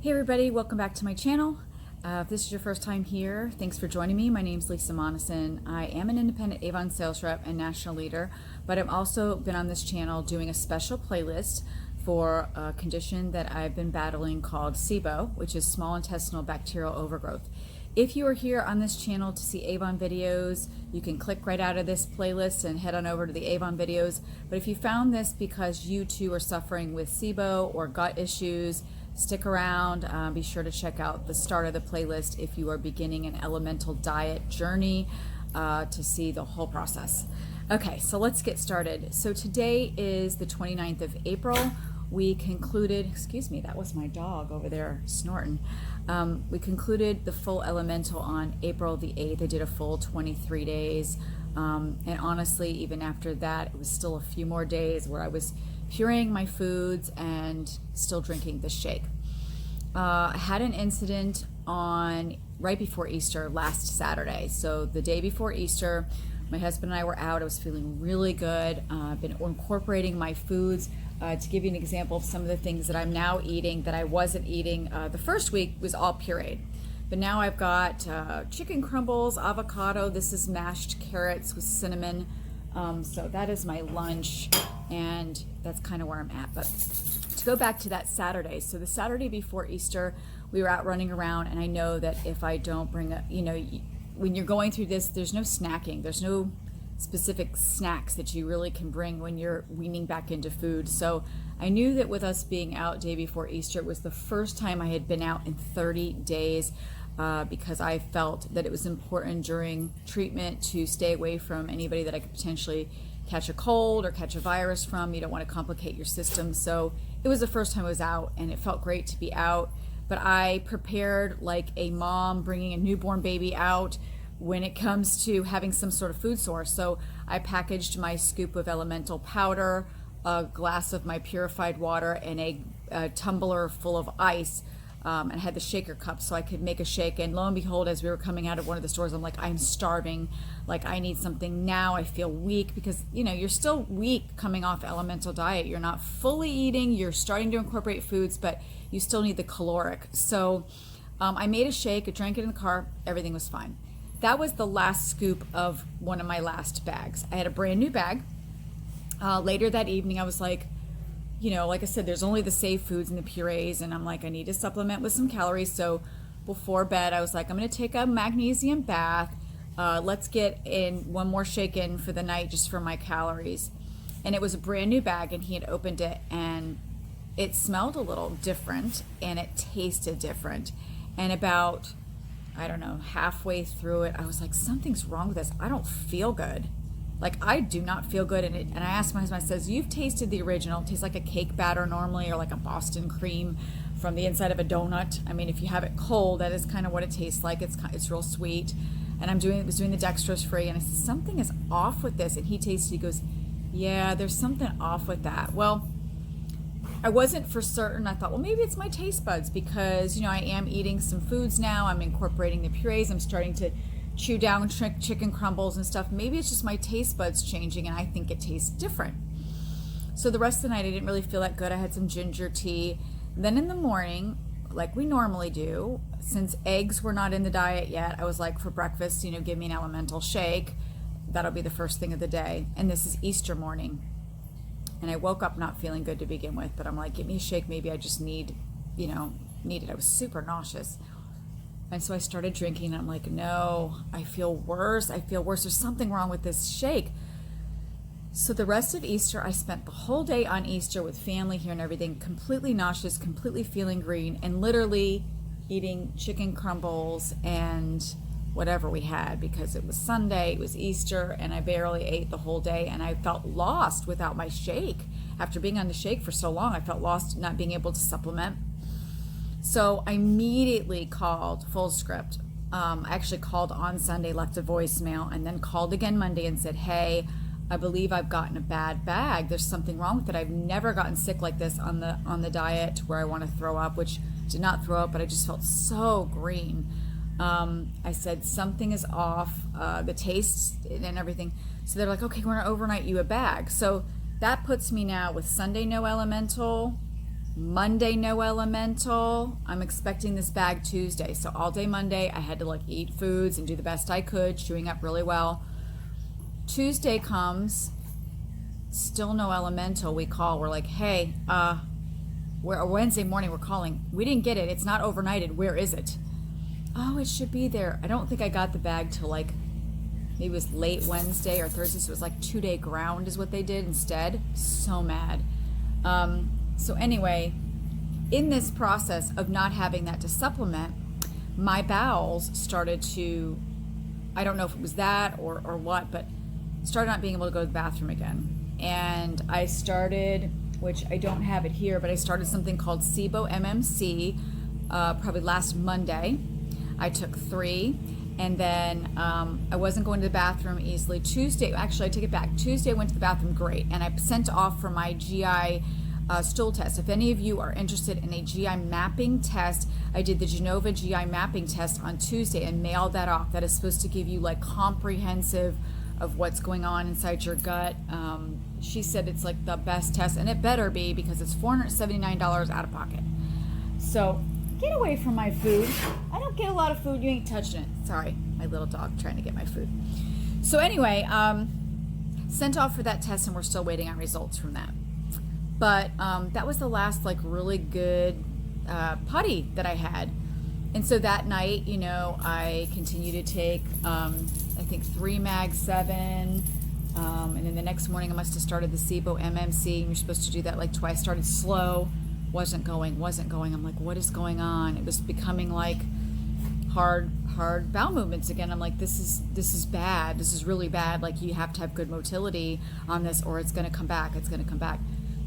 Hey everybody, welcome back to my channel. If this is your first time here, thanks for joining me. My name is Lisa Monison. I am an independent Avon sales rep and national leader, but I've also been on this channel doing a special playlist for a condition that I've been battling called Sibo, which is small intestinal bacterial overgrowth. If you are here on this channel to see Avon videos, you can click right out of this playlist and head on over to the Avon videos. But if you found this because you too are suffering with Sibo or gut issues, stick around. Be sure to check out the start of the playlist if you are beginning an elemental diet journey to see the whole process. Okay, so let's get started. So today is the 29th of April. We concluded, excuse me, that was my dog over there snorting. We concluded the full elemental on April the 8th. I did a full 23 days. And honestly, even after that, it was still a few more days where I was pureeing my foods and still drinking the shake. I had an incident on right before Easter last Saturday. So the day before Easter, my husband and I were out. I was feeling really good. I've been incorporating my foods. To give you an example of some of the things that I'm now eating that I wasn't eating, the first week was all pureed. But now I've got chicken crumbles, avocado. This is mashed carrots with cinnamon. So that is my lunch, and that's kind of where I'm at. But to go back to that Saturday, so the Saturday before Easter, we were out running around, and I know that if I don't bring a, when you're going through this, there's no snacking. There's no specific snacks that you really can bring when you're weaning back into food. So I knew that with us being out day before Easter, it was the first time I had been out in 30 days because I felt that it was important during treatment to stay away from anybody that I could potentially catch a cold or catch a virus from. You don't want to complicate your system. So it was the first time I was out, and it felt great to be out. But I prepared like a mom bringing a newborn baby out when it comes to having some sort of food source. So I packaged my scoop of elemental powder, a glass of my purified water, and a tumbler full of ice, and had the shaker cup so I could make a shake. And lo and behold, as we were coming out of one of the stores, I'm like, I'm starving. Like, I need something now. I feel weak because, you're still weak coming off elemental diet. You're not fully eating. You're starting to incorporate foods, but you still need the caloric. So I made a shake. I drank it in the car. Everything was fine. That was the last scoop of one of my last bags. I had a brand new bag. Later that evening, I was like, like I said, there's only the safe foods and the purees, and I'm like, I need to supplement with some calories. So before bed, I was like, I'm going to take a magnesium bath. Let's get in one more shake in for the night just for my calories. And it was a brand new bag, and he had opened it, and it smelled a little different, and it tasted different. And about, I don't know, halfway through it, I was like, something's wrong with this. I don't feel good. Like, I do not feel good. And I asked my husband, I says, you've tasted the original. It tastes like a cake batter normally, or like a Boston cream from the inside of a donut. I mean, if you have it cold, that is kind of what it tastes like. It's real sweet. And was doing the dextrose free, and I said, something is off with this. And he tasted, he goes, yeah, there's something off with that. Well, I wasn't for certain. I thought, well, maybe it's my taste buds because, I am eating some foods now. I'm incorporating the purees. I'm starting to chew down chicken crumbles and stuff. Maybe it's just my taste buds changing, and I think it tastes different. So the rest of the night, I didn't really feel that good. I had some ginger tea. Then in the morning, like we normally do, since eggs were not in the diet yet, I was like, for breakfast, give me an elemental shake. That'll be the first thing of the day. And this is Easter morning. And I woke up not feeling good to begin with, but I'm like, give me a shake. Maybe I just need it. I was super nauseous. And so I started drinking, and I'm like, no, I feel worse. There's something wrong with this shake. So the rest of Easter, I spent the whole day on Easter with family here and everything, completely nauseous, completely feeling green, and literally eating chicken crumbles and whatever we had because it was Sunday, it was Easter, and I barely ate the whole day, and I felt lost without my shake. After being on the shake for so long, I felt lost not being able to supplement. So I immediately called full script. I actually called on Sunday, left a voicemail, and then called again Monday and said, hey, I believe I've gotten a bad bag. There's something wrong with it. I've never gotten sick like this on the diet where I want to throw up, which did not throw up, but I just felt so green. I said, something is off, the taste and everything. So they're like, okay, we're going to overnight you a bag. So that puts me now with Sunday no elemental, Monday, no elemental. I'm expecting this bag Tuesday. So all day Monday, I had to like eat foods and do the best I could, chewing up really well. Tuesday comes, still no elemental. We call, we're like, hey, Wednesday morning we're calling. We didn't get it. It's not overnighted. Where is it? Oh, it should be there. I don't think I got the bag till like, maybe it was late Wednesday or Thursday. So it was like 2-day ground is what they did instead. So mad. So anyway, in this process of not having that to supplement, my bowels started to, I don't know if it was that or what, but started not being able to go to the bathroom again. And I started, which I don't have it here, but I started something called Sibo MMC probably last Monday. I took 3, and then I wasn't going to the bathroom easily. Tuesday, actually I take it back. Tuesday I went to the bathroom great, and I sent off for my GI stool test. If any of you are interested in a GI mapping test, I did the Genova GI mapping test on Tuesday and mailed that off. That is supposed to give you like comprehensive of what's going on inside your gut. She said it's like the best test, and it better be because it's $479 out of pocket. So get away from my food. I don't get a lot of food. You ain't touching it. Sorry, my little dog trying to get my food. So anyway, sent off for that test, and we're still waiting on results from that. But that was the last like really good putty that I had. And so that night, you know, I continued to take, I think 3 Mag 7, and then the next morning I must have started the Sibo MMC. You're supposed to do that like twice. Started slow, wasn't going. I'm like, what is going on? It was becoming like hard bowel movements again. I'm like, this is bad. This is really bad. Like you have to have good motility on this, or it's going to come back. It's going to come back.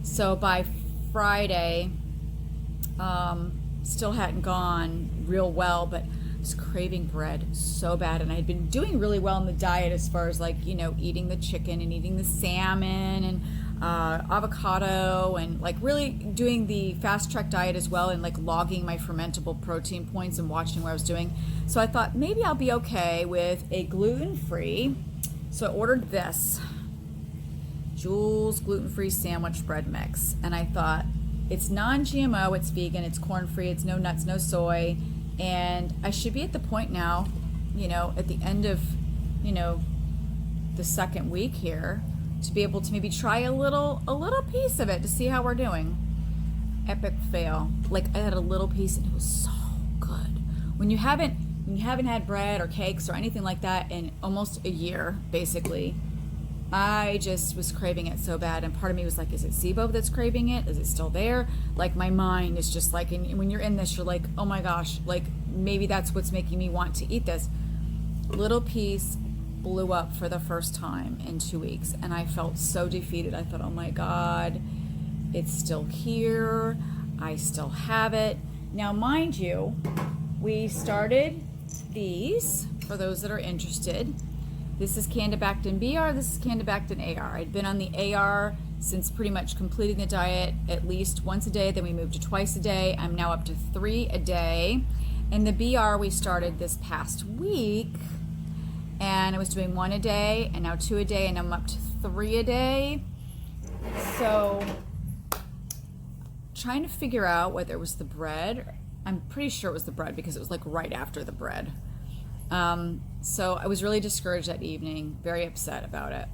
So by Friday, still hadn't gone real well, but I was craving bread so bad. And I had been doing really well in the diet as far as like, you know, eating the chicken and eating the salmon and avocado, and like really doing the fast track diet as well, and like logging my fermentable protein points and watching what I was doing. So I thought maybe I'll be okay with a gluten-free. So I ordered this Jules gluten-free sandwich bread mix, and I thought it's non-GMO, it's vegan, it's corn-free, it's no nuts, no soy, and I should be at the point now, you know, at the end of, you know, the second week here, to be able to maybe try a little piece of it to see how we're doing. Epic fail. Like I had a little piece and it was so good. When you haven't had bread or cakes or anything like that in almost a year, basically, I just was craving it so bad, and part of me was like, is it Sibo that's craving it? Is it still there? Like my mind is just like, and when you're in this, you're like, oh my gosh, like maybe that's what's making me want to eat this. Little piece blew up for the first time in 2 weeks, and I felt so defeated. I thought, oh my God, it's still here. I still have it. Now, mind you, we started these, for those that are interested. This is Candibactin BR, this is Candibactin AR. I'd been on the AR since pretty much completing the diet at least once a day, then we moved to twice a day. I'm now up to 3 a day. And the BR we started this past week, and I was doing 1 a day, and now 2 a day, and I'm up to 3 a day. So, trying to figure out whether it was the bread. I'm pretty sure it was the bread because it was like right after the bread. So I was really discouraged that evening, very upset about it.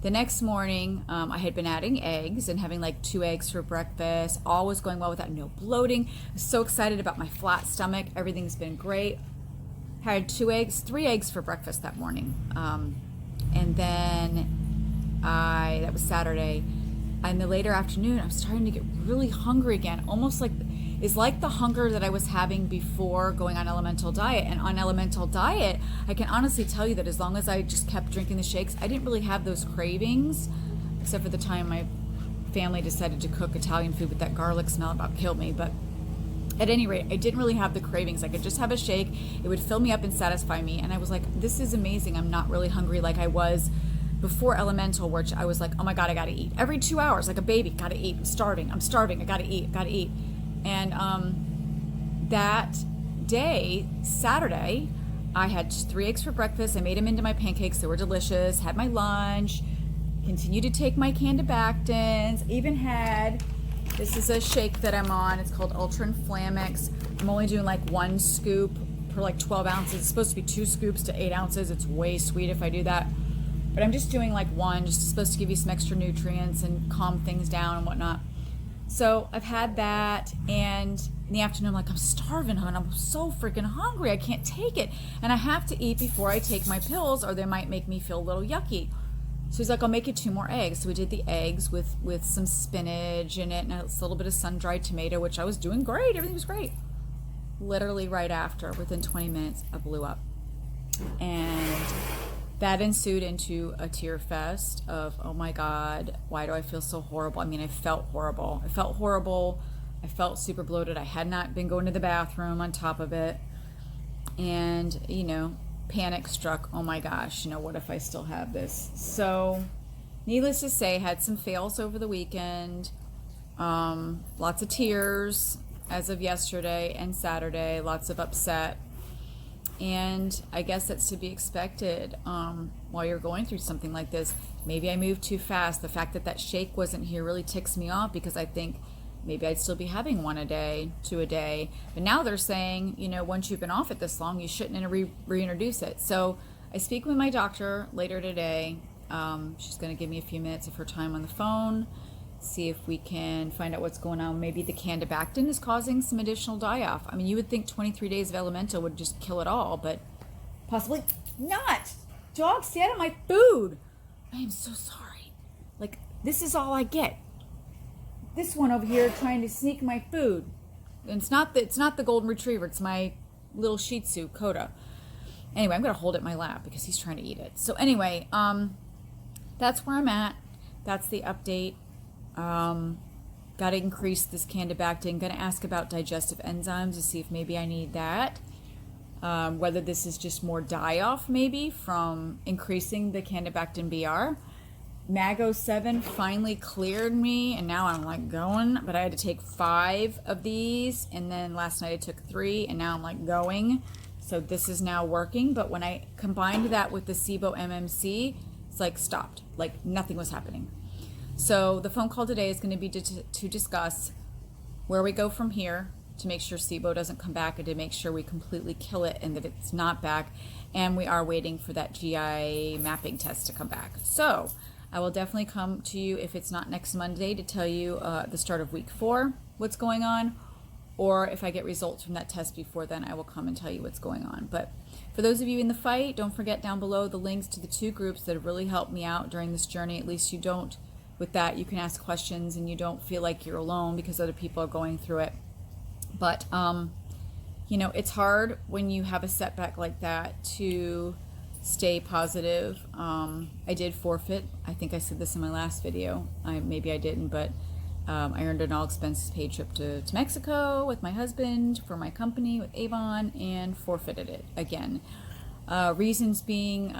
The next morning, I had been adding eggs and having like 2 eggs for breakfast. All was going well with that, no bloating. I was so excited about my flat stomach. Everything's been great. Had 3 eggs for breakfast that morning. And then that was Saturday. In the later afternoon, I'm starting to get really hungry again, almost like it's like the hunger that I was having before going on elemental diet. And on elemental diet, I can honestly tell you that as long as I just kept drinking the shakes, I didn't really have those cravings, except for the time my family decided to cook Italian food with that garlic smell. About killed me. But at any rate, I didn't really have the cravings. I could just have a shake. It would fill me up and satisfy me. And I was like, this is amazing. I'm not really hungry like I was before elemental, which I was like, oh my God, I gotta eat. Every 2 hours, like a baby, gotta eat. I'm starving, I gotta eat. And that day, Saturday, I had 3 eggs for breakfast. I made them into my pancakes. They were delicious. Had my lunch, continued to take my Candibactins, even had This is a shake that I'm on. It's called Ultra Inflamex. I'm only doing like 1 scoop per like 12 ounces. It's supposed to be 2 scoops to 8 ounces. It's way sweet if I do that. But I'm just doing like 1, just supposed to give you some extra nutrients and calm things down and whatnot. So I've had that, and in the afternoon I'm like, I'm starving, hon. I'm so freaking hungry. I can't take it. And I have to eat before I take my pills, or they might make me feel a little yucky. So he's like, I'll make you 2 more eggs. So we did the eggs with some spinach in it and a little bit of sun-dried tomato, which I was doing great. Everything was great. Literally right after, within 20 minutes, I blew up. And that ensued into a tear fest of, oh my God, why do I feel so horrible? I mean, I felt horrible. I felt horrible. I felt super bloated. I had not been going to the bathroom on top of it. And, you know, panic struck. Oh my gosh, you know, what if I still have this? So, needless to say, had some fails over the weekend. Lots of tears as of yesterday and Saturday. Lots of upset. And I guess that's to be expected while you're going through something like this. Maybe I moved too fast. The fact that that shake wasn't here really ticks me off, because I think maybe I'd still be having 1 a day, 2 a day. But now they're saying, you know, once you've been off it this long, you shouldn't reintroduce it. So I speak with my doctor later today. She's going to give me a few minutes of her time on the phone, see if we can find out what's going on. Maybe the candibactin is causing some additional die-off. I mean, you would think 23 days of Elemental would just kill it all, but possibly not. Dog, stay out of my food. I am so sorry. Like, this is all I get. This one over here trying to sneak my food. And it's not the golden retriever. It's my little Shih Tzu, Coda. Anyway, I'm going to hold it in my lap because he's trying to eat it. So anyway, that's where I'm at. That's the update. Got to increase this candibactin. Going to ask about digestive enzymes to see if maybe I need that. Whether this is just more die-off maybe from increasing the candibactin BR. Mago 7 finally cleared me, and now I'm like going, but I had to take 5 of these, and then last night I took 3, and now I'm like going. So this is now working, but when I combined that with the Sibo MMC, it's like stopped, like nothing was happening. So the phone call today is going to be to discuss where we go from here, to make sure Sibo doesn't come back, and to make sure we completely kill it and that it's not back. And we are waiting for that GI mapping test to come back. So I will definitely come to you, if it's not next Monday, to tell you the start of week 4, what's going on. Or if I get results from that test before then, I will come and tell you what's going on. But for those of you in the fight, don't forget down below the links to the 2 groups that have really helped me out during this journey. At least you don't, with that, you can ask questions and you don't feel like you're alone because other people are going through it. But, you know, it's hard when you have a setback like that to stay positive. I did forfeit. I think I said this in my last video. Maybe I didn't, but I earned an all-expenses paid trip to Mexico with my husband for my company with Avon, and forfeited it again. Reasons being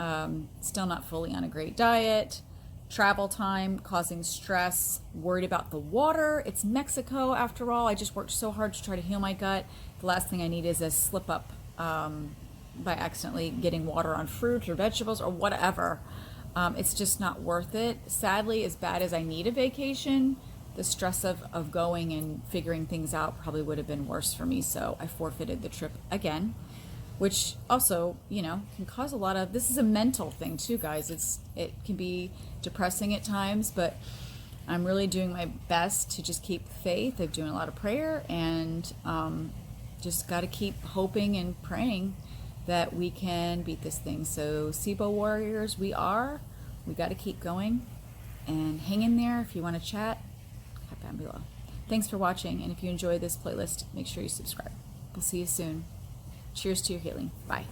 still not fully on a great diet, travel time causing stress, worried about the water. It's Mexico after all. I just worked so hard to try to heal my gut. The last thing I need is a slip up by accidentally getting water on fruit or vegetables or whatever. It's just not worth it. Sadly, as bad as I need a vacation, the stress of going and figuring things out probably would have been worse for me. So I forfeited the trip again, which also, you know, can cause a lot of, this is a mental thing too, guys. It can be depressing at times, but I'm really doing my best to just keep faith. I'm doing a lot of prayer, and just got to keep hoping and praying that we can beat this thing. So Sibo warriors, we got to keep going and hang in there. If you want to chat, hop down below. Thanks for watching, and if you enjoy this playlist, make sure you subscribe. We'll see you soon. Cheers to your healing. Bye.